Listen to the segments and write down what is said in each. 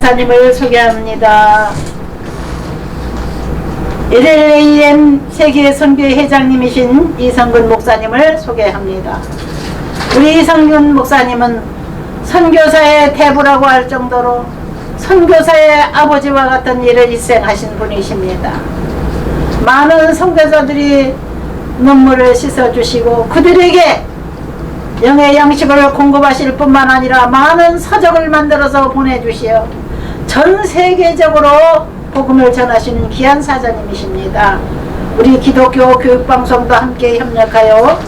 목사님을 소개합니다. LLAM 세계 선교회 회장님이신 이성근 목사님을 소개합니다. 우리 이성근 목사님은 선교사의 대부라고 할 정도로 선교사의 아버지와 같은 일을 일생하신 분이십니다. 많은 선교사들이 눈물을 씻어주시고 그들에게 영의 양식을 공급하실 뿐만 아니라 많은 서적을 만들어서 보내주시어 전 세계적으로 복음을 전하시는 귀한 사자님이십니다. 우리 기독교 교육방송도 함께 협력하여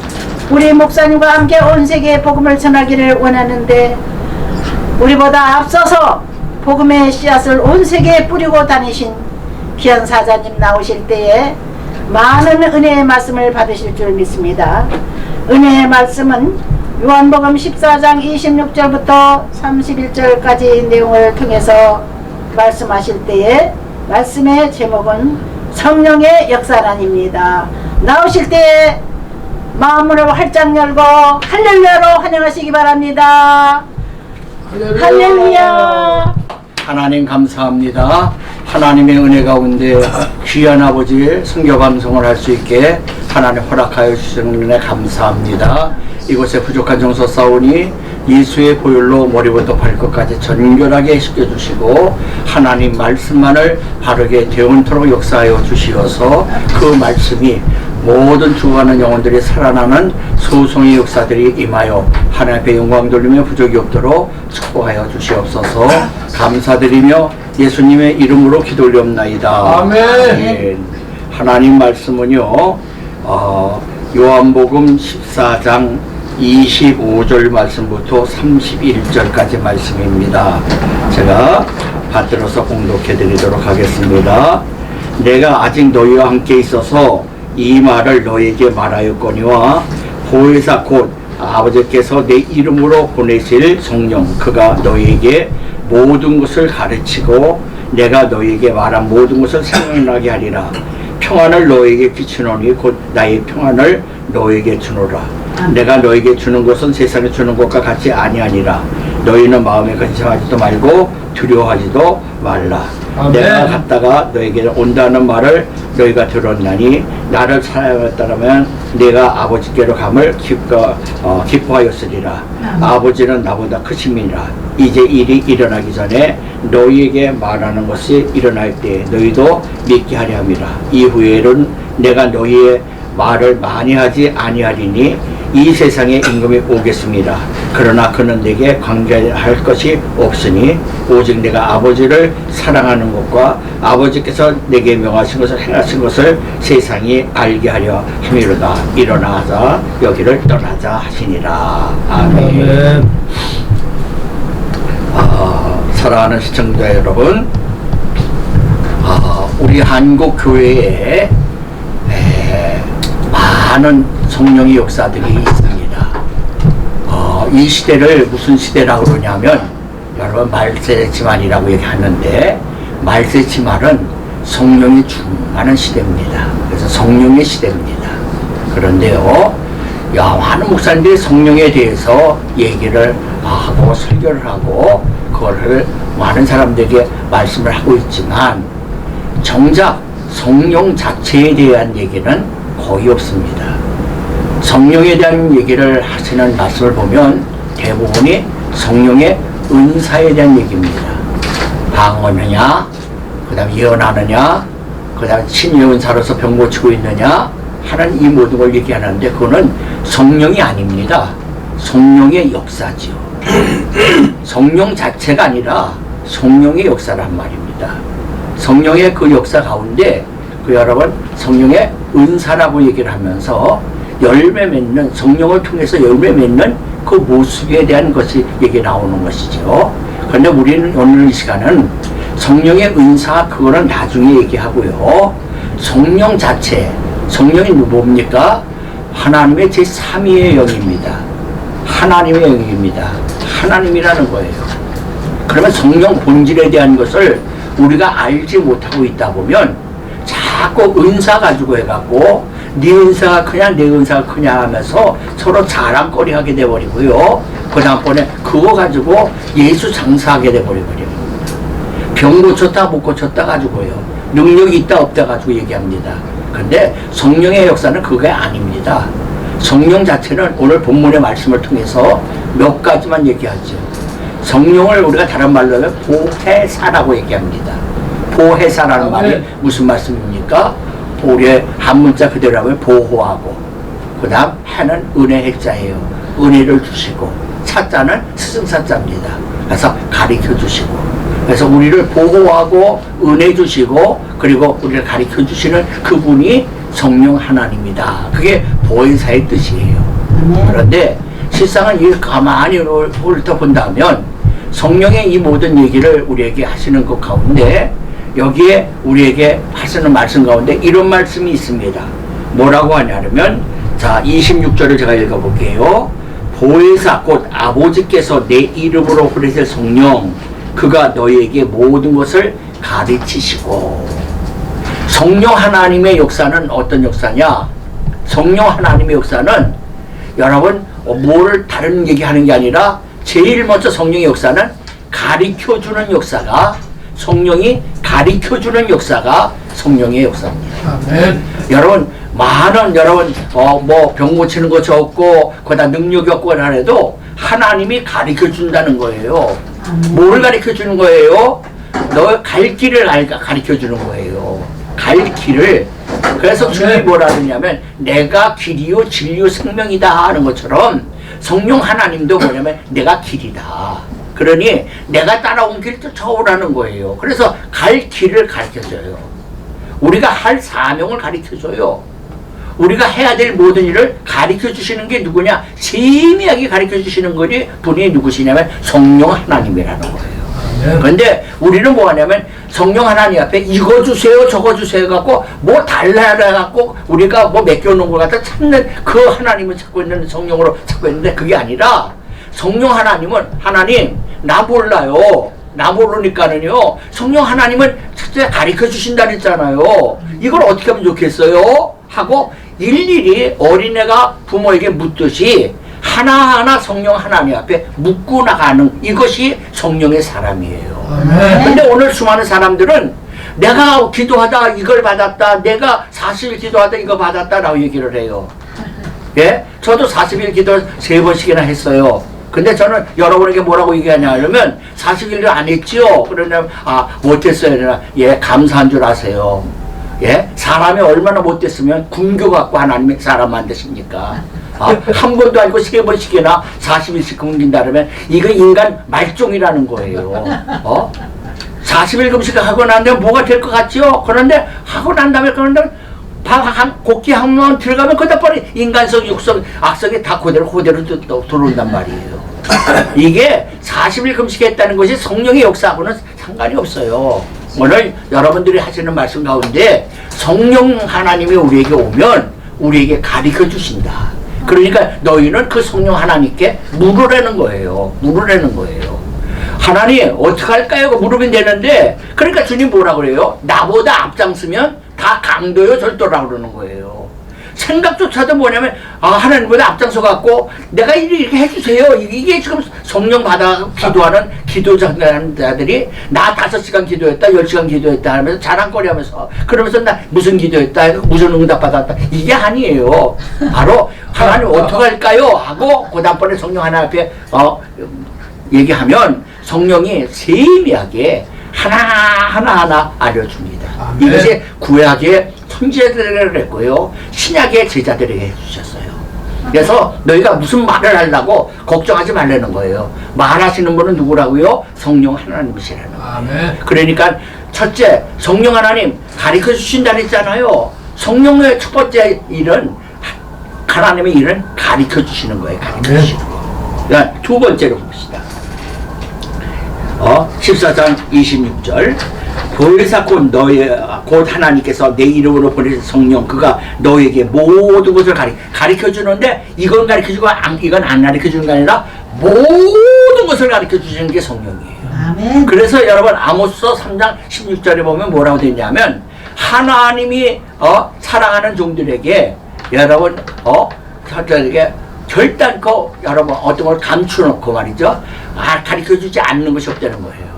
우리 목사님과 함께 온 세계에 복음을 전하기를 원하는데 우리보다 앞서서 복음의 씨앗을 온 세계에 뿌리고 다니신 귀한 사자님 나오실 때에 많은 은혜의 말씀을 받으실 줄 믿습니다. 은혜의 말씀은 요한복음 14장 26절부터 31절까지 내용을 통해서 말씀하실 때에 말씀의 제목은 성령의 역사란입니다. 나오실 때에 마음을 활짝 열고 할렐루야로 환영하시기 바랍니다. 할렐루야. 하나님 감사합니다. 하나님의 은혜 가운데 귀한 아버지의 선교 방송을 할 수 있게 하나님 허락하여 주시는 은혜 감사합니다. 이곳에 부족한 정서 싸우니 예수의 보혈로 머리부터 발끝까지 정결하게 씻겨주시고 하나님 말씀만을 바르게 대원토록 역사하여 주시어서 그 말씀이 모든 죽어가는 영혼들이 살아나는 소송의 역사들이 임하여 하나님 앞에 영광 돌리며 부족이 없도록 축복하여 주시옵소서. 감사드리며 예수님의 이름으로 기도 올리옵나이다. 아멘. 하나님 말씀은요 요한복음 14장 25절 말씀부터 31절까지 말씀입니다. 제가 받들어서 공독해 드리도록 하겠습니다. 내가 아직 너희와 함께 있어서 이 말을 너희에게 말하였거니와 보혜사 곧 아버지께서 내 이름으로 보내실 성령 그가 너희에게 모든 것을 가르치고 내가 너희에게 말한 모든 것을 생각나게 하리라. 평안을 너희에게 비추노니 곧 나의 평안을 너희에게 주노라. 내가 너희에게 주는 것은 세상에 주는 것과 같이 아니하니라. 너희는 마음에 근심하지도 말고 두려워하지도 말라. 아멘. 내가 갔다가 너에게 온다는 말을 너희가 들었나니 나를 사랑했다면 내가 아버지께로 감을 기뻐하였으리라. 아버지는 나보다 크심이니라. 이제 일이 일어나기 전에 너희에게 말하는 것이 일어날 때 너희도 믿게 하려 함이라. 이후에는 내가 너희의 말을 많이 하지 아니하리니 이 세상에 임금이 오겠습니다. 그러나 그는 내게 관계할 것이 없으니 오직 내가 아버지를 사랑하는 것과 아버지께서 내게 명하신 것을 행하신 것을 세상이 알게 하려 함이로다. 일어나자 여기를 떠나자 하시니라. 아멘. 사랑하는 시청자 여러분, 우리 한국 교회에 많은 성령의 역사들이 있습니다. 이 시대를 무슨 시대라고 그러냐면 여러분 말세지말이라고 얘기하는데 말세지말은 성령이 충만한 시대입니다. 그래서 성령의 시대입니다. 그런데요, 많은 목사님들이 성령에 대해서 얘기를 하고 설교를 하고 그거를 많은 사람들에게 말씀을 하고 있지만 정작 성령 자체에 대한 얘기는 거의 없습니다. 성령에 대한 얘기를 하시는 말씀을 보면 대부분이 성령의 은사에 대한 얘기입니다. 방언하냐, 그 다음 예언하느냐, 그 다음 신의 은사로서 병 고치고 있느냐 하는 이 모든 걸 얘기하는데 그거는 성령이 아닙니다. 성령의 역사지요. 성령 자체가 아니라 성령의 역사란 말입니다. 성령의 그 역사 가운데 여러분 성령의 은사라고 얘기를 하면서 열매 맺는 성령을 통해서 열매 맺는 그 모습에 대한 것이 얘기 나오는 것이죠. 그런데 우리는 오늘 이 시간은 성령의 은사 그거는 나중에 얘기하고요. 성령 자체 성령이 뭡니까? 하나님의 제3위의 영입니다. 하나님의 영입니다. 하나님이라는 거예요. 그러면 성령 본질에 대한 것을 우리가 알지 못하고 있다 보면 자꾸 은사 가지고 해갖고 네 은사가 크냐 내 은사가 크냐 하면서 서로 자랑거리 하게 돼버리고요. 그 다음번에 그거 가지고 예수 장사하게 돼버리거든요. 병 고쳤다 못 고쳤다 가지고요. 능력이 있다 없다 가지고 얘기합니다. 근데 성령의 역사는 그게 아닙니다. 성령 자체는 오늘 본문의 말씀을 통해서 몇 가지만 얘기하죠. 성령을 우리가 다른 말로 하면 보혜사라고 얘기합니다. 보혜사라는 말이 무슨 말씀입니까? 우리의 한문자 그대로 하면 보호하고, 그 다음 해는 은혜 해자예요. 은혜를 주시고, 사자는 스승사자입니다. 그래서 가르쳐 주시고, 그래서 우리를 보호하고 은혜 주시고 그리고 우리를 가르쳐 주시는 그분이 성령 하나님이다. 그게 보혜사의 뜻이에요. 그런데 실상은 이 가만히 훑어본다면 성령의 이 모든 얘기를 우리에게 하시는 것 가운데 여기에 우리에게 하시는 말씀 가운데 이런 말씀이 있습니다. 뭐라고 하냐면, 자 26절을 제가 읽어볼게요. 보혜사 곧 아버지께서 내 이름으로 보내실 성령, 그가 너희에게 모든 것을 가르치시고. 성령 하나님의 역사는 어떤 역사냐? 성령 하나님의 역사는 여러분 뭐를 다른 얘기하는 게 아니라 제일 먼저 성령의 역사는 가르쳐주는 역사가, 성령이 가르쳐주는 역사가 성령의 역사입니다. 아멘. 여러분 많은 뭐 병 고치는 거 적고 그다 능력이 없고 하래도 하나님이 가르쳐준다는 거예요. 뭐를 가르쳐주는 거예요? 너 갈 길을 가르쳐주는 거예요. 갈 길을. 그래서 주님이 뭐라 하느냐면 내가 길이요 진리요 생명이다 하는 것처럼 성령 하나님도 뭐냐면 내가 길이다. 그러니 내가 따라온 길 쫓아오라는 거예요. 그래서 갈 길을 가르쳐줘요. 우리가 할 사명을 가르쳐줘요. 우리가 해야 될 모든 일을 가르쳐 주시는 게 누구냐? 세미하게 가르쳐 주시는 분이 누구시냐면 성령 하나님이라는 거예요. 그런데 우리는 뭐 하냐면 성령 하나님 앞에 이거 주세요 저거 주세요 갖고 뭐 달라라 갖고 우리가 뭐 맡겨놓은 것 같아 찾는 그 하나님을 찾고 있는, 성령으로 찾고 있는데 그게 아니라 성령 하나님은 하나님 나 몰라요. 나 모르니까는요. 성령 하나님은 진짜 가르쳐 주신다 그랬잖아요. 이걸 어떻게 하면 좋겠어요? 하고 일일이 어린애가 부모에게 묻듯이 하나하나 성령 하나님 앞에 묻고 나가는 이것이 성령의 사람이에요. 근데 오늘 수많은 사람들은 내가 기도하다 이걸 받았다, 내가 40일 기도하다 이거 받았다 라고 얘기를 해요. 예? 저도 40일 기도 3번씩이나 했어요. 근데 저는 여러분에게 뭐라고 얘기하냐면 40일을 안 했지요. 그러냐면 못했어요. 그러나 예, 감사한 줄 아세요. 예? 사람이 얼마나 못됐으면 굶겨갖고 하나님이 사람 만드십니까? 한 번도 아니고 3번씩이나 40일씩 굶긴다 그러면 이거 인간 말종이라는 거예요. 40일 금식을 하고 난 다음에 뭐가 될 것 같죠? 그런데 하고 난 다음에 그런데 곡기 한 번 들어가면 그다 버리 인간성, 육성, 악성이 다 그대로 들어온단 말이에요. 이게 40일 금식했다는 것이 성령의 역사하고는 상관이 없어요. 오늘 여러분들이 하시는 말씀 가운데 성령 하나님이 우리에게 오면 우리에게 가르쳐 주신다. 그러니까 너희는 그 성령 하나님께 물으라는 거예요. 물으라는 거예요. 하나님 어떡할까요? 물으면 되는데, 그러니까 주님 뭐라 그래요? 나보다 앞장서면 다 강도요 절도라고 그러는 거예요. 생각조차도 뭐냐면 하나님보다 앞장서 갖고 내가 이렇게 해주세요. 이게 지금 성령 받아 기도하는 기도자들이 나 5시간 기도했다 10시간 기도했다 하면서 자랑거리 하면서 그러면서 나 무슨 기도했다 무슨 응답 받았다 이게 아니에요. 바로 하나님 어떡할까요? 하고 그 다음번에 성령 하나 앞에 얘기하면 성령이 세미하게 하나하나 알려줍니다. 아멘. 이것이 구약의 선지자들에게 했고요, 신약의 제자들에게 해주셨어요. 그래서 너희가 무슨 말을 하려고 걱정하지 말라는 거예요. 말하시는 분은 누구라고요? 성령 하나님이시라는 거예요. 아멘. 그러니까 첫째, 성령 하나님 가르쳐 주신다 했잖아요. 성령의 첫 번째 일은, 하나님의 일은 가르쳐 주시는 거예요. 가르쳐 주시는 거예요. 그러니까 두 번째로 봅시다. 14장 26절 보혜사 곧 하나님께서 내 이름으로 보내신 성령, 그가 너에게 모든 것을 가르쳐 주는데, 이건 가르쳐 주고 이건 안 가르쳐 주는 게 아니라 모든 것을 가르쳐 주시는 게 성령이에요. 아멘. 그래서 여러분 아모스서 3장 16절에 보면 뭐라고 되냐면, 하나님이 사랑하는 종들에게 여러분 저들에게 결단코 여러분 어떤 걸 감추놓고 말이죠, 가르쳐 주지 않는 것이 없다는 거예요.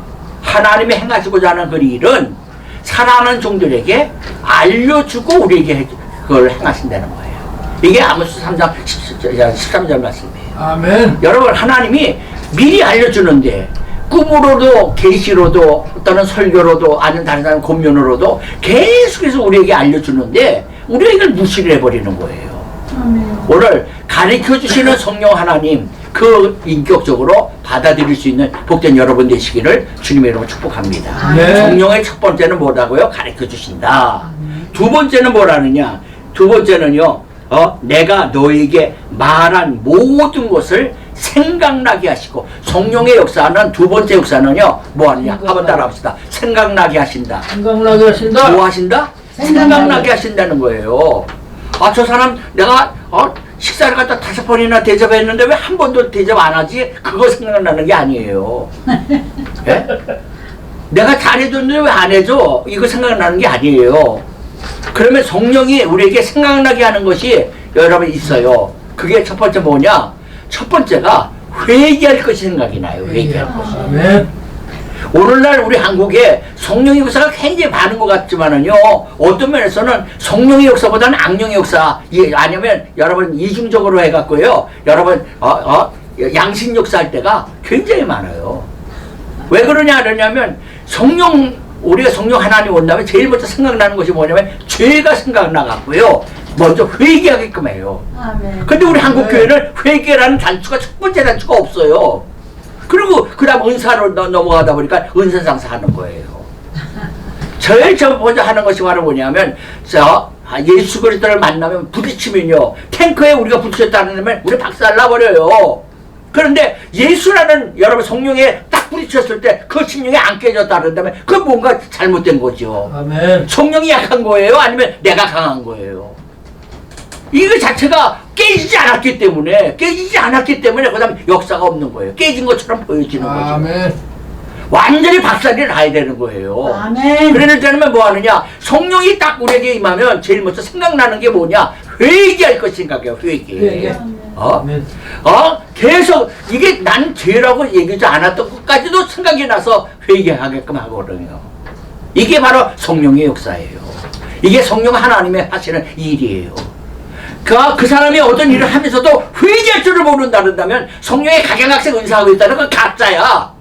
하나님이 행하시고자 하는 그 일은 사랑하는 종들에게 알려주고 우리에게 그걸 행하신다는 거예요. 이게 아모스 3장 13절 말씀이에요. 아멘. 여러분, 하나님이 미리 알려주는데 꿈으로도 계시로도 또는 설교로도 아니면 다른 사람 권면으로도 계속해서 우리에게 알려주는데 우리가 이걸 무시를 해버리는 거예요. 오늘 가르쳐 주시는 성령 하나님 그 인격적으로 받아들일 수 있는 복된 여러분 되시기를 주님의 이름으로 축복합니다. 네. 성령의 첫 번째는 뭐라고요? 가르쳐 주신다. 두 번째는 뭐라느냐? 두 번째는요, 내가 너에게 말한 모든 것을 생각나게 하시고, 성령의 역사는 두 번째 역사는요, 뭐 하느냐? 한번 따라 합시다. 생각나게 하신다. 생각나게 하신다. 뭐 하신다? 생각나게 하신다는 거예요. 아, 저 사람 내가 식사를 갖다 5번이나 대접했는데 왜 한 번도 대접 안 하지? 그거 생각나는 게 아니에요. 예? 내가 잘해줬는데 왜 안 해줘? 이거 생각나는 게 아니에요. 그러면 성령이 우리에게 생각나게 하는 것이 여러분 있어요. 그게 첫 번째 뭐냐? 첫 번째가 회개할 것이 생각이 나요. 회개할 것이. 아멘. 오늘날 우리 한국에 성령의 역사가 굉장히 많은 것 같지만은요, 어떤 면에서는 성령의 역사보다는 악령의 역사, 아니면 여러분 이중적으로 해갖고요, 여러분 양심 역사할 때가 굉장히 많아요. 왜 그러냐면 우리가 성령 하나님 온다면 제일 먼저 생각나는 것이 뭐냐면 죄가 생각나갖고요, 먼저 회개하게끔 해요. 근데 우리 한국 교회는 회개라는 단추가 첫 번째 단추가 없어요. 그리고 그 다음 은사로 넘어가다 보니까 은사장사 하는 거예요. 제일 먼저 하는 것이 바로 뭐냐면 예수 그리스도를 만나면 부딪히면요, 탱크에 우리가 부딪혔다면 우리 박살나버려요. 그런데 예수라는 여러분 성령에 딱 부딪혔을 때 그 심령이 안 깨졌다 그런다면 그건 뭔가 잘못된 거죠. 아멘. 성령이 약한 거예요? 아니면 내가 강한 거예요? 이거 자체가 깨지지 않았기 때문에 그 다음 역사가 없는 거예요. 깨진 것처럼 보여지는 거죠. 아멘. 완전히 박살이 나야 되는 거예요. 아멘. 그러려면 뭐 하느냐? 성령이 딱 우리에게 임하면 제일 먼저 생각나는 게 뭐냐? 회개할 것 생각해요. 회개. 아멘. 계속 이게 난 죄라고 얘기하지 않았던 것까지도 생각이 나서 회개하게끔 하거든요. 이게 바로 성령의 역사예요. 이게 성령 하나님의 하시는 일이에요. 그 사람이 어떤 일을 하면서도 회개할 줄을 모른다면 성령의 각양각색 은사하고 있다는 건 가짜야.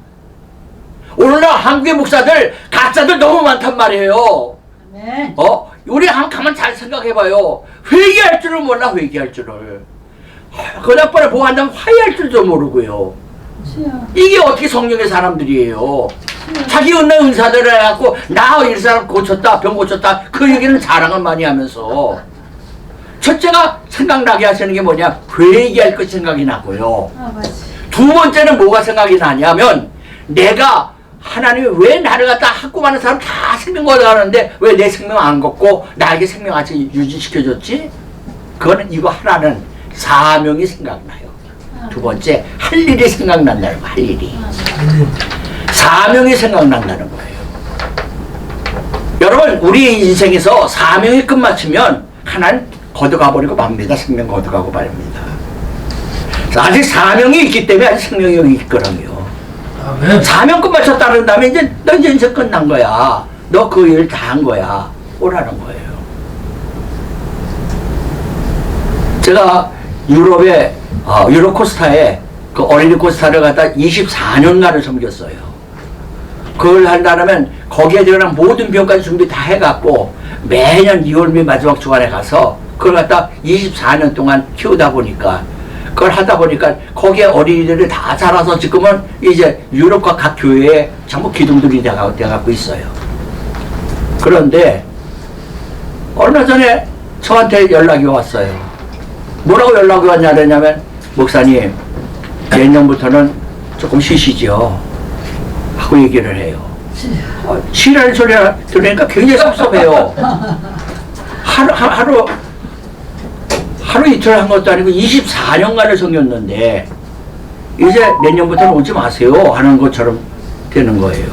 오늘날 한국의 목사들 가짜들 너무 많단 말이에요. 네. 우리 한번 가만 잘 생각해봐요. 회개할 줄을 몰라. 회개할 줄을. 그다음번에 뭐 한다면 화해할 줄도 모르고요. 이게 어떻게 성령의 사람들이에요? 자기 은사들을 해갖고 나 이 사람 고쳤다, 병 고쳤다, 그 얘기는 자랑을 많이 하면서, 첫째가 생각나게 하시는 게 뭐냐? 회개할 것 생각이 나고요. 두 번째는 뭐가 생각이 나냐면, 내가 하나님이 왜 나를 갖다 갖고 많은 사람 다 생명 거둬가는데 왜 내 생명 안 걷고 나에게 생명 아직 유지시켜줬지? 그거는 이거 하나는 사명이 생각나요. 두 번째, 할 일이 생각난다는 거예요. 할 일이. 사명이 생각난다는 거예요. 여러분, 우리 인생에서 사명이 끝마치면 하나는 거둬가버리고 맙니다. 생명 거둬가고 말입니다. 아직 사명이 있기 때문에 아직 생명이 여기 있거든요. 아멘. 사명 끝마쳤다 그런다면 이제 너 이제 인생 끝난 거야. 너 그 일 다 한 거야. 오라는 거예요. 제가 유럽에 유럽 코스타에 그 어린이 코스타를 갖다 24년간을 섬겼어요. 그걸 한다면 거기에 들어간 모든 비용까지 준비 다 해갖고 매년 2월미 마지막 주간에 가서 그걸 갖다 24년 동안 키우다 보니까, 그걸 하다 보니까 거기에 어린이들이 다 자라서 지금은 이제 유럽과 각 교회에 전부 기둥들이 돼갖고 있어요. 그런데 얼마 전에 저한테 연락이 왔어요. 뭐라고 연락이 왔냐면, 목사님 내년부터는 조금 쉬시죠 하고 얘기를 해요. 쉬라는 소리 들으니까 굉장히 섭섭해요. 하루 이틀 한 것도 아니고 24년간을 섬겼는데 이제 내년부터는 오지 마세요 하는 것처럼 되는 거예요.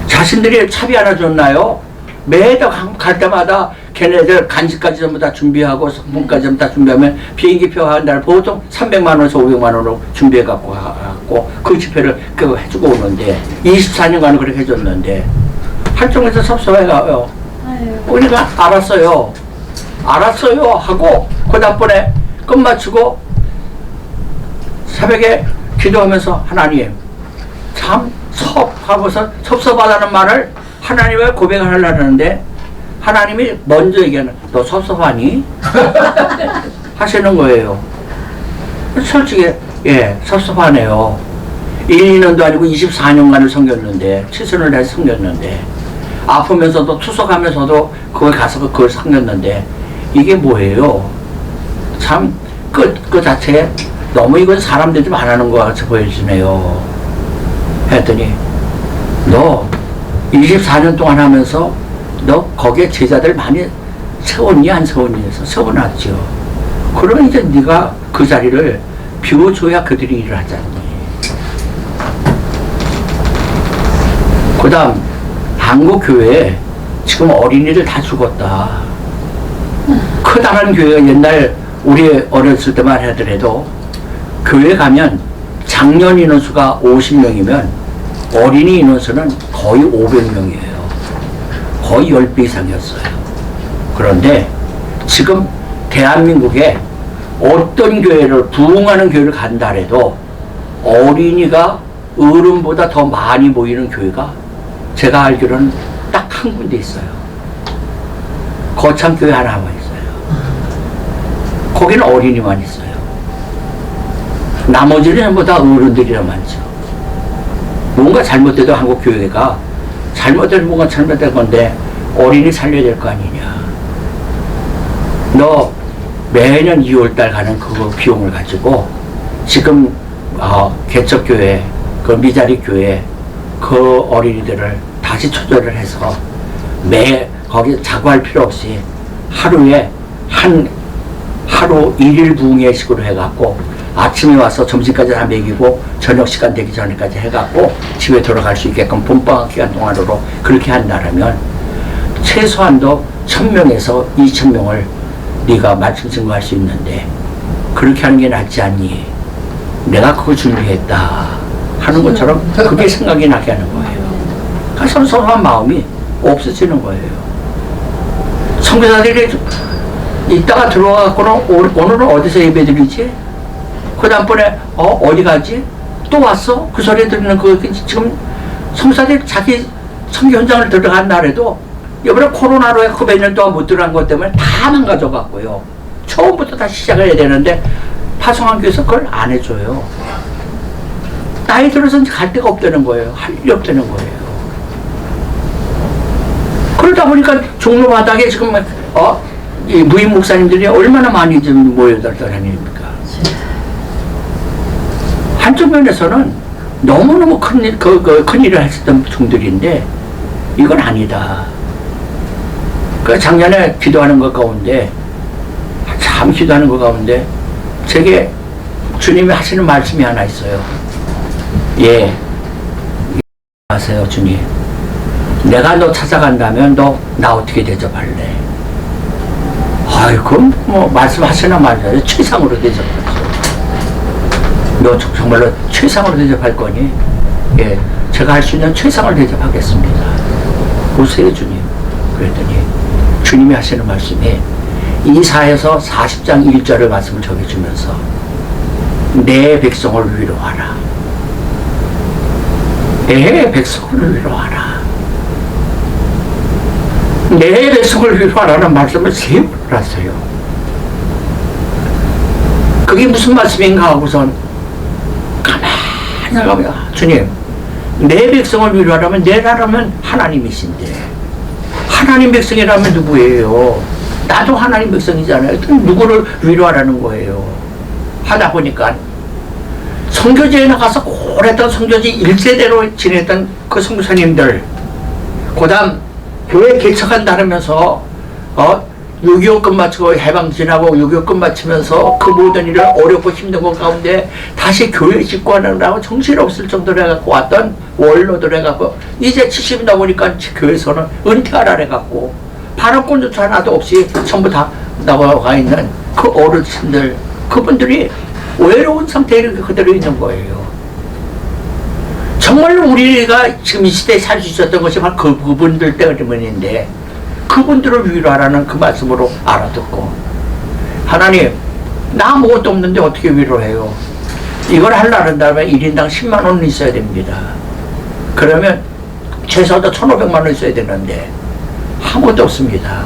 자신들이 차비 하나 줬나요? 매달 갈 때마다 걔네들 간식까지 전부 다 준비하고 성분까지 전부 다 준비하면 비행기표 한 달 보통 300만 원에서 500만 원으로 준비해 갖고 해갖고 그 집회를 그 해주고 오는데 24년간 그렇게 해줬는데 한쪽에서 섭섭해가요. 우리가 알았어요 하고 그 다음번에 끝마치고 새벽에 기도하면서 하나님 참 하고서 섭섭하다는 말을 하나님의 고백을 하려고 하는데 하나님이 먼저 얘기하는 너 섭섭하니? 하시는 거예요. 솔직히 예 섭섭하네요. 1, 2년도 아니고 24년간을 섬겼는데 치선을 해서 섬겼는데 아프면서도 투석하면서도 그걸 가서 그걸 섬겼는데 이게 뭐예요? 참 그 자체에 너무 이건 사람들이 좀 안 하는 것 같이 보여지네요. 했더니 너 24년 동안 하면서 너 거기에 제자들 많이 세웠니 안 세웠니 해서 세워놨죠. 그러면 이제 네가 그 자리를 비워줘야 그들이 일을 하잖니. 그 다음 한국 교회에 지금 어린이들 다 죽었다. 크다란 교회가 옛날 우리 어렸을 때만 하더라도 교회 가면 장년 인원수가 50명이면 어린이 인원수는 거의 500명이에요. 거의 10배 이상이었어요. 그런데 지금 대한민국에 어떤 교회를 부흥하는 교회를 간다 해도 어린이가 어른보다 더 많이 모이는 교회가 제가 알기로는 딱 한 군데 있어요. 거창교회 하나만 있어요. 거기는 어린이만 있어요. 나머지는 전부 다 어른들이라 많죠. 뭔가 잘못돼도 한국 교회가 잘못된 뭔가 잘못된 건데 어린이 살려야 될 거 아니냐. 너 매년 2월달 가는 그 비용을 가지고 지금 개척교회 그 미자리 교회 그 어린이들을 다시 초대를 해서 거기 자구할 필요 없이 하루에 하루 1일 부흥회식으로 해갖고 아침에 와서 점심까지 다 먹이고 저녁 시간 되기 전에까지 해갖고 집에 돌아갈 수 있게끔 봄방학 기간 동안으로 그렇게 한다면 최소한도 1000명에서 2000명을 네가 말씀 증거할 수 있는데 그렇게 하는 게 낫지 않니? 내가 그거 준비했다 하는 것처럼 그게 생각이 나게 하는 거예요. 그러니까 섭섭한 마음이 없어지는 거예요. 선교사들이 이따가 들어와갖고는 오늘은 어디서 예배 드리지? 그 다음번에 어디 가지? 또 왔어? 그 소리 듣는 지금 선교사들이 자기 선교 현장을 들어간 날에도 이번에 코로나로 그 몇 년 동안 못 들어간 것 때문에 다 망가져갖고요. 처음부터 다시 시작을 해야 되는데 파송한교에서 그걸 안 해줘요. 나이 들어서 갈 데가 없다는 거예요. 할 일이 없다는 거예요. 그러다 보니까 종로 바닥에 지금 이 무임 목사님들이 얼마나 많이 좀 모여다니니까. 한쪽 면에서는 너무너무 큰 일을 했었던 종들인데 이건 아니다. 그 작년에 기도하는 것 가운데 참 기도하는 것 가운데 제게 주님이 하시는 말씀이 하나 있어요. 예, 아세요 주님. 내가 너 찾아간다면 너 나 어떻게 대접할래? 그럼 뭐 말씀하시나 말이야. 최상으로 대접하죠. 너 정말로 최상으로 대접할 거니? 예, 제가 할 수 있는 최상을 대접하겠습니다. 오세요 주님. 그랬더니 주님이 하시는 말씀이 이사야서 40장 1절의 말씀을 적해주면서 내 백성을 위로하라. 내 백성을 위로하라. 내 백성을 위로하라는 말씀을 3번 하세요. 그게 무슨 말씀인가 하고선 가만히 가면 주님 내 백성을 위로하라면 내 나라면 하나님이신데 하나님 백성이라면 누구예요? 나도 하나님 백성이잖아요. 누구를 위로하라는 거예요? 하다 보니까 선교지에 나가서 오랫동안 선교지 1세대로 지냈던 그 선교사님들 그 다음 교회 개척한다면서 6.25 끝마치고 해방 지나고 6.25 끝마치면서 그 모든 일을 어렵고 힘든 것 가운데 다시 교회 짓고 하느라고 정신없을 정도로 해갖고 왔던 원로들 해갖고 이제 70이 넘으니까 교회에서는 은퇴하라 해갖고 발언권조차 하나도 없이 전부 다 나와 있는 그 어르신들 그분들이 외로운 상태에 그대로 있는 거예요. 정말 우리가 지금 이 시대에 살 수 있었던 것이 바로 그분들 때문인데 그분들을 위로하라는 그 말씀으로 알아듣고 하나님 나 아무것도 없는데 어떻게 위로해요? 이걸 하려면 1인당 10만 원 있어야 됩니다. 그러면 최소한 1,500만 원 있어야 되는데 아무것도 없습니다.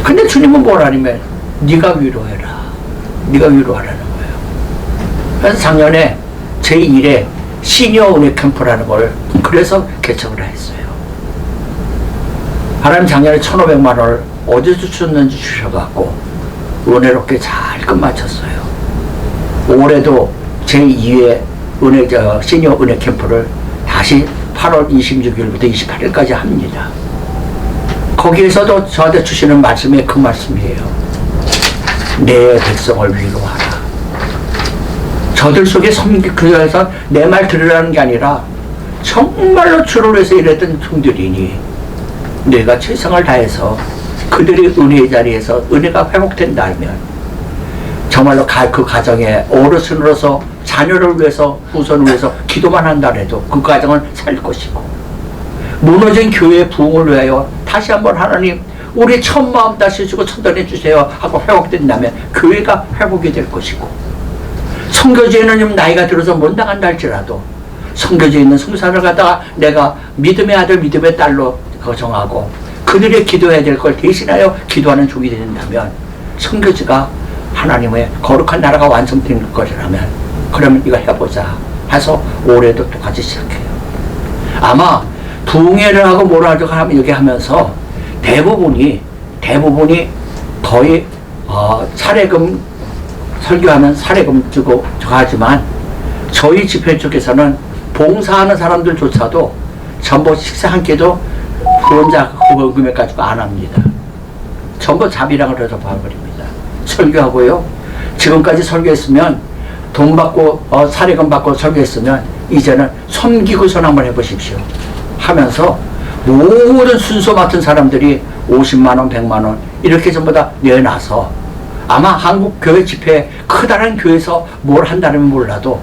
근데 주님은 뭐라냐면 네가 위로해라. 네가 위로하라는 거예요. 그래서 작년에 제1회 시니어 은혜 캠프라는 걸 그래서 개척을 했어요. 하나님 작년에 1,500만 원을 어디서 주셨는지 주셔갖고 은혜롭게 잘 끝마쳤어요. 올해도 제2회 시니어 은혜 캠프를 다시 8월 26일부터 28일까지 합니다. 거기에서도 저한테 주시는 말씀이 그 말씀이에요. 내 백성을 위로하라. 저들 속에 그래서 내 말 들으라는 게 아니라 정말로 주를 위해서 일했던 종들이니 내가 최선을 다해서 그들의 은혜의 자리에서 은혜가 회복된다면 정말로 그 가정에 어르신으로서 자녀를 위해서 후손을 위해서 기도만 한다 해도 그 가정은 살 것이고 무너진 교회의 부흥을 위하여 다시 한번 하나님 우리 첫 마음 다시 주고 천단해 주세요 하고 회복된다면 교회가 회복이 될 것이고 선교지에는 좀 나이가 들어서 못 나간다 할지라도 선교지에 있는 성산을 갖다가 내가 믿음의 아들 믿음의 딸로 정하고 그들의 기도해야 될 걸 대신하여 기도하는 종이 된다면 선교지가 하나님의 거룩한 나라가 완성된 것이라면 그러면 이거 해보자 해서 올해도 똑같이 시작해요. 아마 부흥회를 하고 뭐라 하면 얘기하면서 대부분이 거의 사례금 설교하면 사례금 주고 하지만 저희 집회 쪽에서는 봉사하는 사람들조차도 전부 식사 한 끼도 후원자 금액 가지고 안 합니다. 전부 자비랑을 해서 봐버립니다. 설교하고요. 지금까지 설교했으면 돈 받고 사례금 받고 설교했으면 이제는 섬기고선 한번 해보십시오 하면서 모든 순서 맡은 사람들이 50만 원, 100만 원 이렇게 전부 다 내놔서 아마 한국 교회 집회 크다란 교회에서 뭘 한다면 몰라도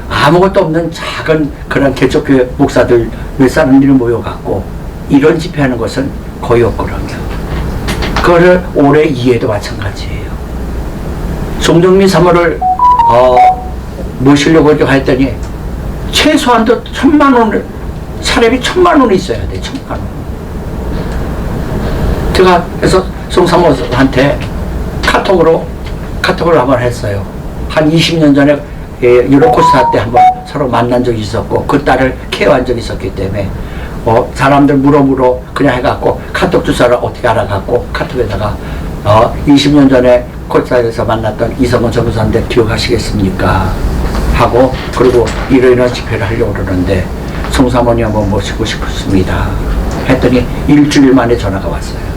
아무것도 없는 작은 그런 개척교회 목사들 몇 사람들이 모여갖고 이런 집회하는 것은 거의 없거든요. 그거를 올해 2회도 마찬가지예요. 송정민 사모를 모시려고 했더니 최소한도 1,000만 원을 사례비 1,000만 원이 있어야 돼. 1,000만 원. 제가 그래서 송 사모한테 카톡을 한번 했어요. 한 20년 전에 유로코스타 때 한번 서로 만난 적이 있었고 그 딸을 케어한 적이 있었기 때문에 사람들 물어 그냥 해갖고 카톡 주소를 어떻게 알아갖고 카톡에다가 20년 전에 코스타에서 만났던 이성원 전무사인데 기억하시겠습니까? 하고 그리고 이런 집회를 하려고 그러는데 송사모님 한번 모시고 싶습니다. 했더니 일주일 만에 전화가 왔어요.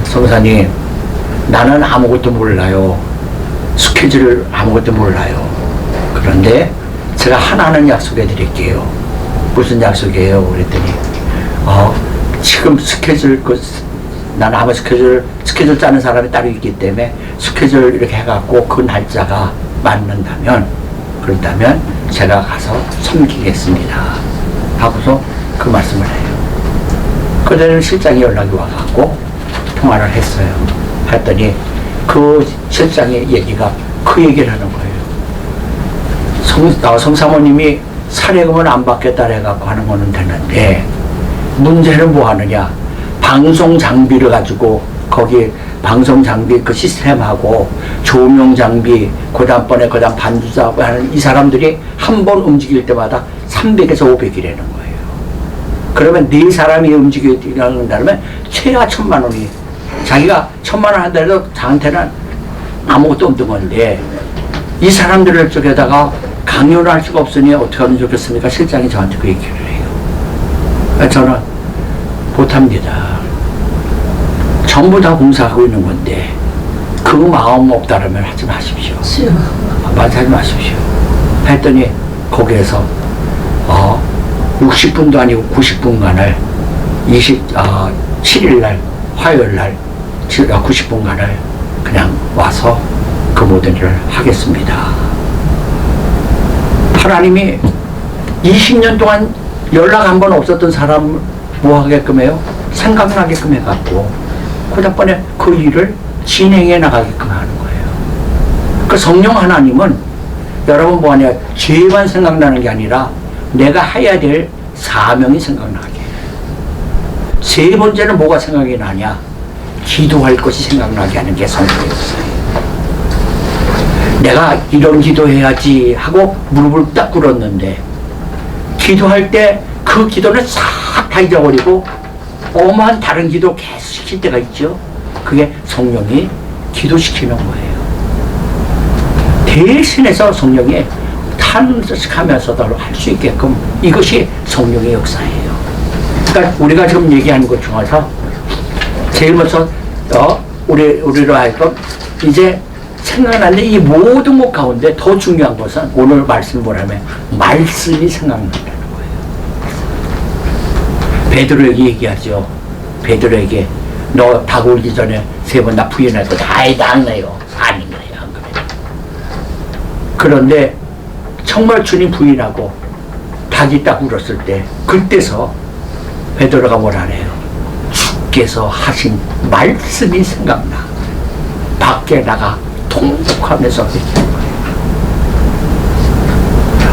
송사님 나는 아무것도 몰라요. 스케줄을 아무것도 몰라요. 그런데 제가 하나는 약속해 드릴게요. 무슨 약속이에요? 그랬더니 지금 스케줄 난 아무 스케줄 짜는 사람이 따로 있기 때문에 스케줄 이렇게 해갖고 그 날짜가 그렇다면 제가 가서 섬기겠습니다 하고서 그 말씀을 해요. 그때는 실장이 연락이 와갖고 통화를 했어요. 했더니 그 실장의 얘기가 그 얘기를 하는 거예요. 성사모님이 사례금을 안 받겠다 해갖고 하는 거는 되는데 문제는 뭐 하느냐, 방송 장비를 가지고 거기 방송 장비 그 시스템하고 조명 장비 그다음번에 반주자하고 하는 이 사람들이 한 번 움직일 때마다 300에서 500이라는 거예요. 그러면 4사람이 움직인다면 최하 1,000만 원이 자기가 1,000만 원 한다해도 저한테는 아무것도 없는 건데 이 사람들을 쪽에다가 강요를 할 수가 없으니 어떻게 하면 좋겠습니까? 실장이 저한테 그 얘기를 해요. 저는 못합니다. 전부 다 공사하고 있는 건데 그 마음 없다라면 하지 마십시오. 하지 마십시오. 했더니 거기에서 60분도 아니고 90분간을 27일날 화요일날 90분간을 그냥 와서 그 모든 일을 하겠습니다. 하나님이 20년 동안 연락 한 번 없었던 사람을 뭐 하게끔 해요? 생각나게끔 해갖고 그 다음번에 그 일을 진행해 나가게끔 하는 거예요. 그 성령 하나님은 여러분 뭐하냐, 죄만 생각나는 게 아니라 내가 해야 될 사명이 생각나게 해요. 세 번째는 뭐가 생각이 나냐? 기도할 것이 생각나게 하는 게 성령의 역사예요. 내가 이런 기도해야지 하고 무릎을 딱 꿇었는데 기도할 때 그 기도는 싹 다 잊어버리고 어마한 다른 기도 계속 시킬 때가 있죠. 그게 성령이 기도시키는 거예요. 대신해서 성령이 탄식하면서도 할 수 있게끔, 이것이 성령의 역사예요. 그러니까 우리가 지금 얘기하는 것 중에서 제일 먼저 우리로 하여금 이제 생각나는데, 이 모든 것 가운데 더 중요한 것은 오늘 말씀 보라면 말씀이 생각난다는 거예요. 베드로에게 얘기하죠. 베드로에게 너 닭 울기 전에 3번 나 부인할 거 다 해당해요. 아닌 거예요. 안 그래요. 그런데 정말 주님 부인하고 닭이 딱 울었을 때 그때서 베드로가 뭐라 해요? 주께서 하신 말씀이 생각나. 밖에 나가 통곡하면서 얘기하는 거예요.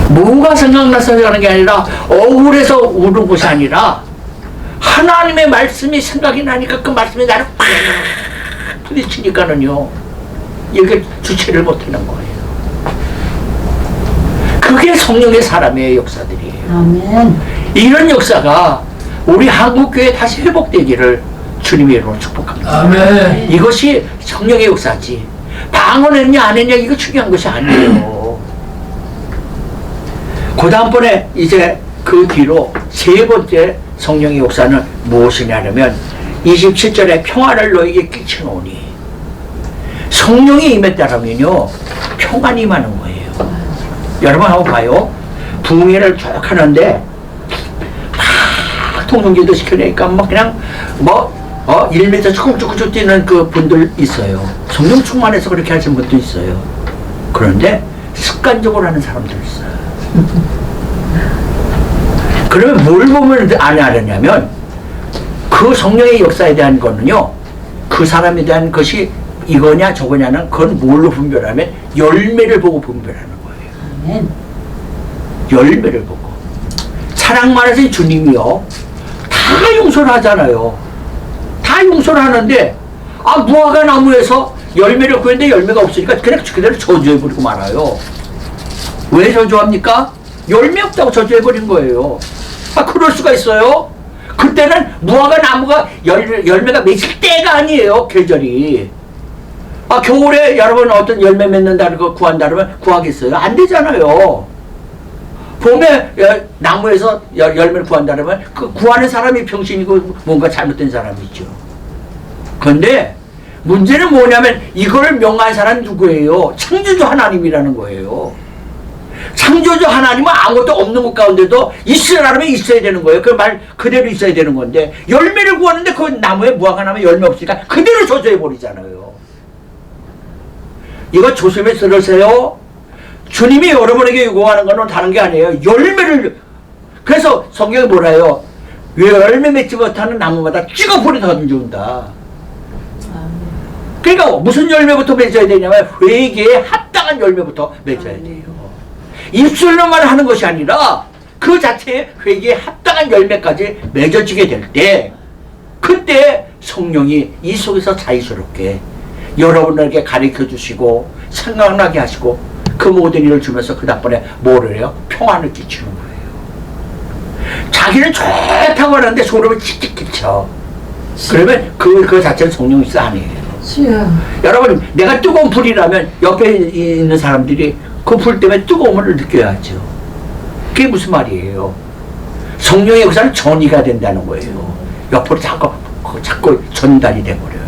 뭐가 생각나서 하는 게 아니라 억울해서 우는 것이 아니라 하나님의 말씀이 생각이 나니까 그 말씀이 나를 팍 부딪히니까는요, 이렇게 주체를 못하는 거예요. 그게 성령의 사람의 역사들이에요. 아멘. 이런 역사가 우리 한국교회에 다시 회복되기를 주님의 이름으로 축복합니다. 아멘. 이것이 성령의 역사지. 방언했냐 안 했냐 이거 중요한 것이 아니에요. 그 다음번에 이제 그 뒤로 세 번째 성령의 역사는 무엇이냐면 27절에 평화를 너에게 끼쳐놓으니, 성령이 임했다라면요 평안이 임하는 거예요. 여러분 한번 봐요. 붕괴를 쭉 하는데 막 통성기도 시켜내니까 막 그냥 1m 쭉쭉쭉 뛰는 그 분들 있어요. 성령 충만해서 그렇게 하시는 분도 있어요. 그런데 습관적으로 하는 사람도 있어요. 그러면 뭘 보면 안 하느냐면 그 성령의 역사에 대한 거는요, 그 사람에 대한 것이 이거냐 저거냐는 그건 뭘로 분별하면 열매를 보고 분별하는 거예요. 아멘. 열매를 보고. 사랑만 해서 주님이요 다 용서를 하잖아요. 다 용서를 하는데 무화과 나무에서 열매를 구했는데 열매가 없으니까 그냥 그대로 저주해버리고 말아요. 왜 저주합니까? 열매 없다고 저주해버린 거예요. 그럴 수가 있어요? 그때는 무화과 나무가 열매가 맺을 때가 아니에요. 계절이. 겨울에 여러분 어떤 열매 맺는다는 거 구한다 그러면 구하겠어요? 안 되잖아요. 봄에 나무에서 열매를 구한다 그러면 그 구하는 사람이 병신이고 뭔가 잘못된 사람이죠. 그런데 문제는 뭐냐면 이걸 명한 사람이 누구예요? 창조주 하나님이라는 거예요. 창조주 하나님은 아무것도 없는 것 가운데도 있으라면 있어야 되는 거예요. 그 말 그대로 있어야 되는 건데 열매를 구하는데 그 나무에 무화과 나무에 열매 없으니까 그대로 저주해 버리잖아요. 이거 조심해서 들으세요. 주님이 여러분에게 요구하는 것은 다른 게 아니에요. 열매를. 그래서 성경에 뭐라 해요? 열매 맺지 못하는 나무마다 찍어 불이 던져온다. 그러니까 무슨 열매부터 맺어야 되냐면 회개에 합당한 열매부터 맺어야 돼요. 입술로만 하는 것이 아니라 그 자체에 회개에 합당한 열매까지 맺어지게 될 때, 그때 성령이 이 속에서 자유스럽게 여러분에게 가르쳐 주시고 생각나게 하시고 그 모든 일을 주면서 그 다음번에 뭐를 해요? 평안을 끼치는 거예요. 자기는 좋다고 하는데 소름을 칙칙 끼쳐. 그러면 그 자체는 성령이 아니에요. 여러분, 내가 뜨거운 불이라면 옆에 있는 사람들이 그 불 때문에 뜨거움을 느껴야죠. 그게 무슨 말이에요? 성령의 역사는 전이가 된다는 거예요. 옆으로 자꾸 전달이 돼버려요.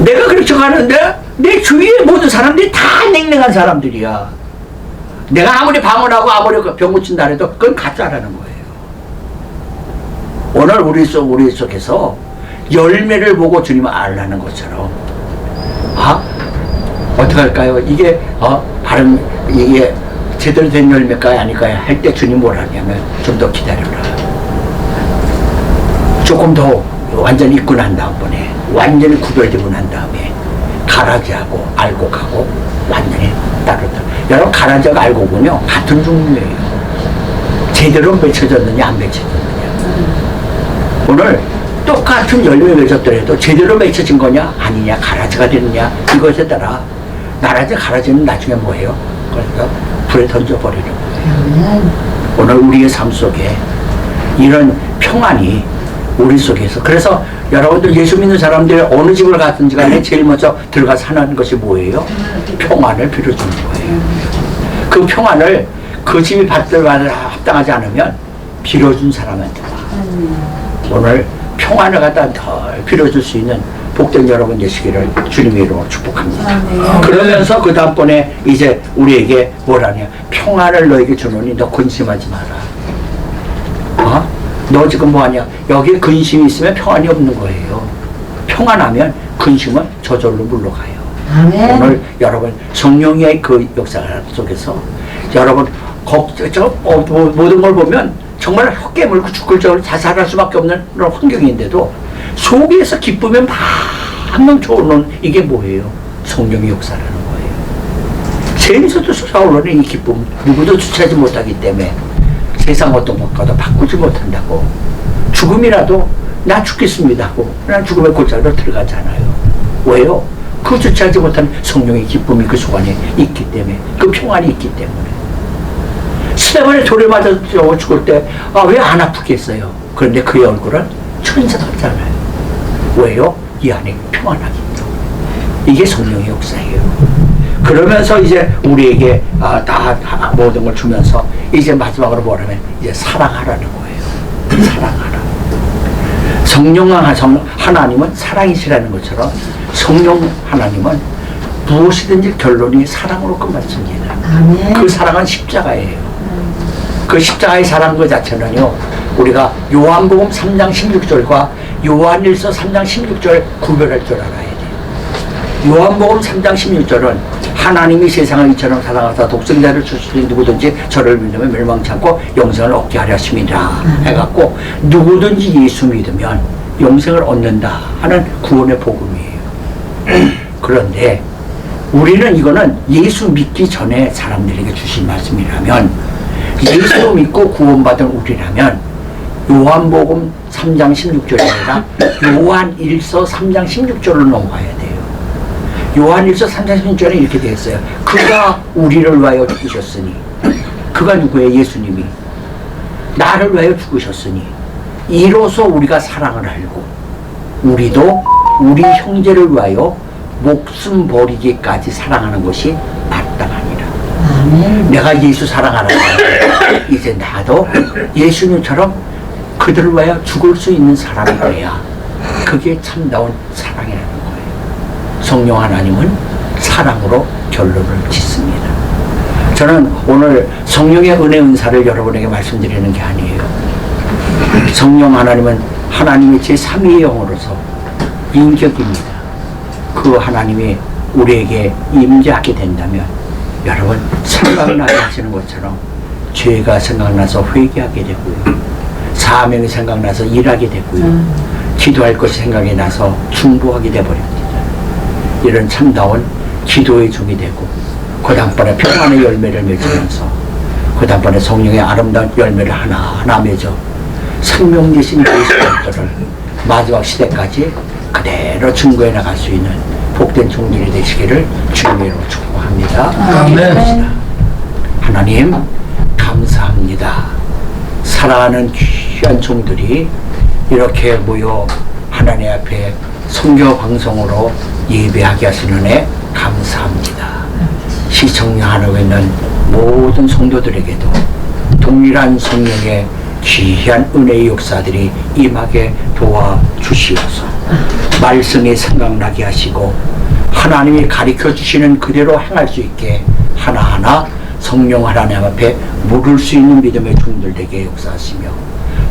내가 그렇게 가는데 내 주위에 모든 사람들이 다 냉랭한 사람들이야. 내가 아무리 방언하고 아무리 병 고친다 해도 그건 가짜라는 거예요. 오늘 우리 속에서 열매를 보고 주님을 알라는 것처럼 어떻게 할까요? 이게 다른 이게 제대로 된 열매가 아닐까요? 할 때 주님 뭐라냐면 좀 더 기다려라. 조금 더 완전히 익고 난 다음번에 완전히 구별되고 난 다음에 가라지하고 알곡하고 완전히 따르다. 여러분 가라지하고 알곡은요 같은 종류예요. 제대로 맺혀졌느냐 안 맺혀졌느냐. 오늘 똑같은 열매 맺었더라도 제대로 맺혀진 거냐 아니냐 가라지가 되느냐 이것에 따라 가라지는 나중에 뭐예요? 그래서 불에 던져버리는 거예요. 오늘 우리의 삶 속에 이런 평안이 우리 속에서 그래서 여러분들 예수 믿는 사람들이 어느 집을 갔든지 간에 제일 먼저 들어가서 하는 것이 뭐예요? 평안을 빌어주는 거예요. 그 평안을 그 집이 받을 합당하지 않으면 빌어준 사람한테 오늘 평안을 갖다 덜 빌어줄 수 있는 복된 여러분 되시기를 주님의 이름으로 축복합니다. 그러면서 그 다음번에 이제 우리에게 뭐라냐 평안을 너에게 주노니 너 근심하지 마라. 너 지금 뭐하냐 여기에 근심이 있으면 평안이 없는 거예요. 평안하면 근심은 저절로 물러가요. 아멘. 오늘 여러분 성령의 그 역사 속에서 여러분 모든 걸 보면 정말 혀 깨물고 죽을 정도로 자살할 수밖에 없는 그런 환경인데도 속에서 기쁘면 막 넘쳐오는 이게 뭐예요? 성령의 역사라는 거예요. 세상에서도 솟아오르는 이 기쁨 누구도 주체하지 못하기 때문에 세상 어떤 것과도 바꾸지 못한다고 죽음이라도 나 죽겠습니다 하고 난 죽음의 골짜기로 들어가잖아요. 왜요? 그 주체하지 못한 성령의 기쁨이 그 속안에 있기 때문에 그 평안이 있기 때문에 스테반에 돌에 맞아 죽을 때 왜 안 아프겠어요? 그런데 그의 얼굴은 천사 같잖아요. 왜요? 이 안에 평안하기 때문에 이게 성령의 역사예요. 그러면서 이제 우리에게 다 모든 걸 주면서 이제 마지막으로 뭐라면 이제 사랑하라는 거예요. 사랑하라. 성령 하나님은 사랑이시라는 것처럼 성령 하나님은 무엇이든지 결론이 사랑으로 끝났습니다. 아멘. 그 사랑은 십자가예요. 그 십자가의 사랑 그 자체는요 우리가 요한복음 3장 16절과 요한일서 3장 16절 구별할 줄 알아야 돼요. 요한복음 3장 16절은 하나님이 세상을 이처럼 사랑하사 독생자를 주시니 누구든지 저를 믿으면 멸망치 않고 영생을 얻게 하려 하심이라 해갖고 누구든지 예수 믿으면 영생을 얻는다 하는 구원의 복음이에요. 그런데 우리는 이거는 예수 믿기 전에 사람들에게 주신 말씀이라면 예수 믿고 구원받은 우리라면 요한복음 3장 16절이 아니라 요한일서 3장 16절로 넘어가야 돼요. 요한일서 3장 16절에 이렇게 되어 있어요. 그가 우리를 위하여 죽으셨으니 그가 누구예요? 예수님이 나를 위하여 죽으셨으니 이로써 우리가 사랑을 알고 우리도 우리 형제를 위하여 목숨 버리기까지 사랑하는 것이 마땅하니라. 아멘. 내가 예수 사랑하는 거야. 이제 나도 예수님처럼 그들을 위하여 죽을 수 있는 사람이 돼야 그게 참다운 사랑이라는 거예요. 성령 하나님은 사랑으로 결론을 짓습니다. 저는 오늘 성령의 은혜 은사를 여러분에게 말씀드리는 게 아니에요. 성령 하나님은 하나님의 제3위의 영으로서 인격입니다. 그 하나님이 우리에게 임재하게 된다면 여러분 생각나게 하시는 것처럼 죄가 생각나서 회개하게 되고요. 사명이 생각나서 일하게 되고요. 기도할 것이 생각이 나서 중보하게 되어버립니다. 이런 참다운 기도의 종이 되고 그 다음번에 평안의 열매를 맺으면서 그 다음번에 성령의 아름다운 열매를 하나하나 맺어 생명 되신 예수 그리스도를 마지막 시대까지 그대로 증거해 나갈 수 있는 복된 종들이 되시기를 주님의 이름으로 축복합니다. 아멘. 하나님 감사합니다. 사랑하는 귀한 종들이 이렇게 모여 하나님 앞에 선교 방송으로 예배하게 하시는 은혜 감사합니다. 시청자 하나에 있는 모든 성도들에게도 동일한 성령의 귀한 은혜의 역사들이 임하게 도와주시옵소서. 말씀이 생각나게 하시고 하나님이 가르쳐 주시는 그대로 행할 수 있게 하나하나 성령 하나님 앞에 물을 수 있는 믿음의 종들 되게 역사하시며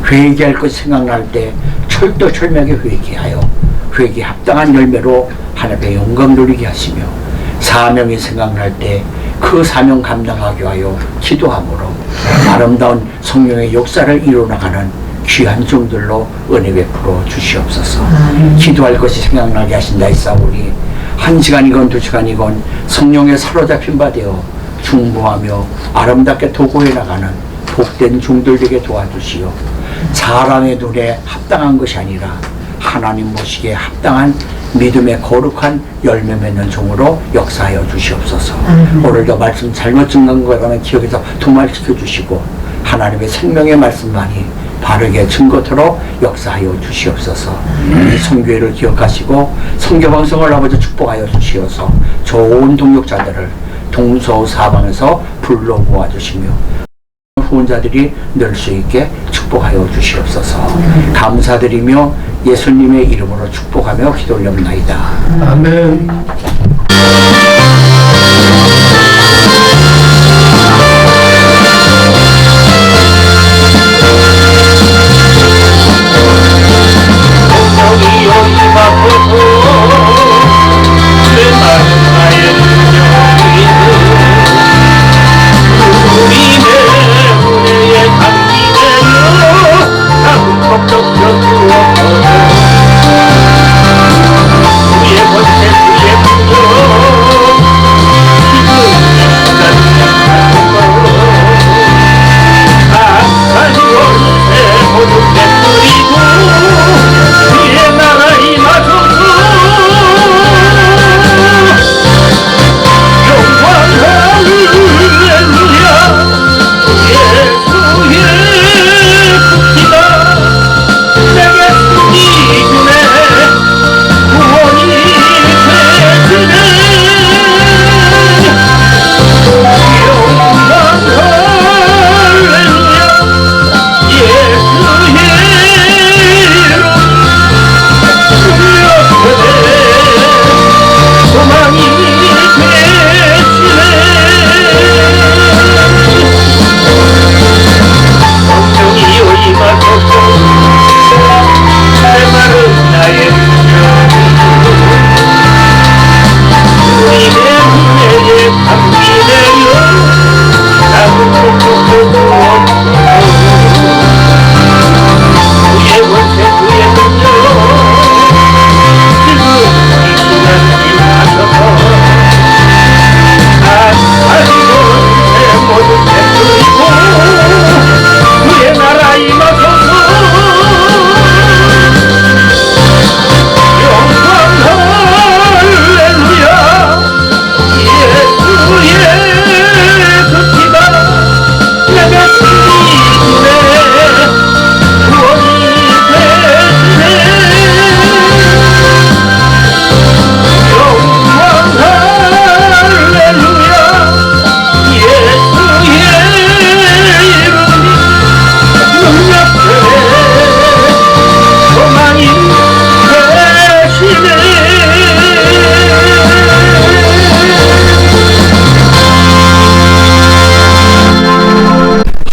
회개할 것 생각날 때 철도철미하게 회개하여 회개에 합당한 열매로 하나님의 영광 누리게 하시며 사명이 생각날 때 그 사명 감당하게 하여 기도함으로 아름다운 성령의 역사를 이루어나가는 귀한 종들로 은혜 베풀어 주시옵소서. 기도할 것이 생각나게 하신다이사오니 1시간이건 2시간이건 성령에 사로잡힌 바 되어 중보하며 아름답게 도고해 나가는 복된 종들 되게 도와주시오. 사람의 눈에 합당한 것이 아니라 하나님 보시기에 합당한 믿음의 거룩한 열매 맺는 종으로 역사하여 주시옵소서. 오늘도 말씀 잘못 증거한 거라면 기억에서 도말시켜 주시고 하나님의 생명의 말씀만이 바르게 증거토록 역사하여 주시옵소서. 이 성교회를 기억하시고 성교방송을 아버지 축복하여 주시어서 좋은 동역자들을 동서사방에서 불러 모아주시며 후원자들이 늘 수 있게 축복하여 주시옵소서. 감사드리며 예수님의 이름으로 축복하며 기도 올려옵나이다. 아멘.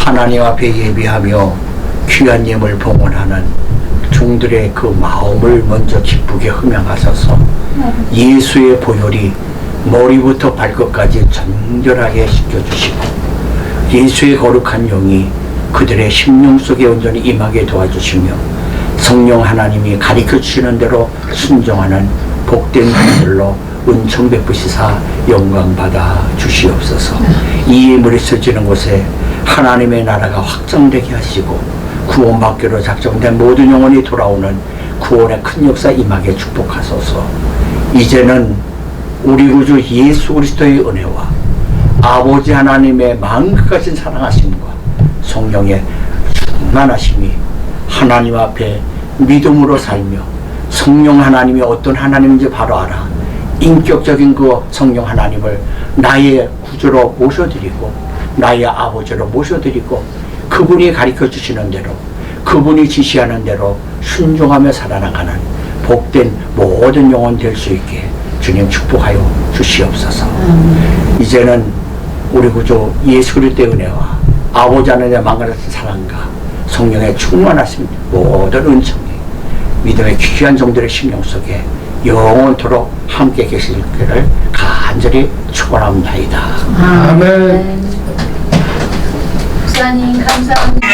하나님 앞에 예비하며 귀한 예물 봉헌하는 종들의 그 마음을 먼저 기쁘게 흠양하셔서 예수의 보혈이 머리부터 발끝까지 정결하게 씻겨주시고 예수의 거룩한 영이 그들의 심령 속에 온전히 임하게 도와주시며 성령 하나님이 가르쳐 주시는 대로 순종하는 복된 분들로 은총 베푸시사 영광 받아 주시옵소서. 이 예물이 써지는 곳에 하나님의 나라가 확장되게 하시고 구원받기로 작정된 모든 영혼이 돌아오는 구원의 큰 역사 임하게 축복하소서. 이제는 우리 구주 예수 그리스도의 은혜와 아버지 하나님의 마음 끝까지 사랑하심과 성령의 충만하심이 하나님 앞에 믿음으로 살며 성령 하나님이 어떤 하나님인지 바로 알아 인격적인 그 성령 하나님을 나의 구주로 모셔드리고 나의 아버지로 모셔드리고 그분이 가르쳐 주시는 대로 그분이 지시하는 대로 순종하며 살아나가는 복된 모든 영혼 될 수 있게 주님 축복하여 주시옵소서. 이제는 우리 구주 예수 그리스도의 은혜와 아버지 하나님의 만가르신 사랑과 성령의 충만하심 모든 은총이 믿음의 귀한 종들의 심령 속에 영원토록 함께 계실 것을 간절히 축원합니다. 아멘. 목사님 감사합니다.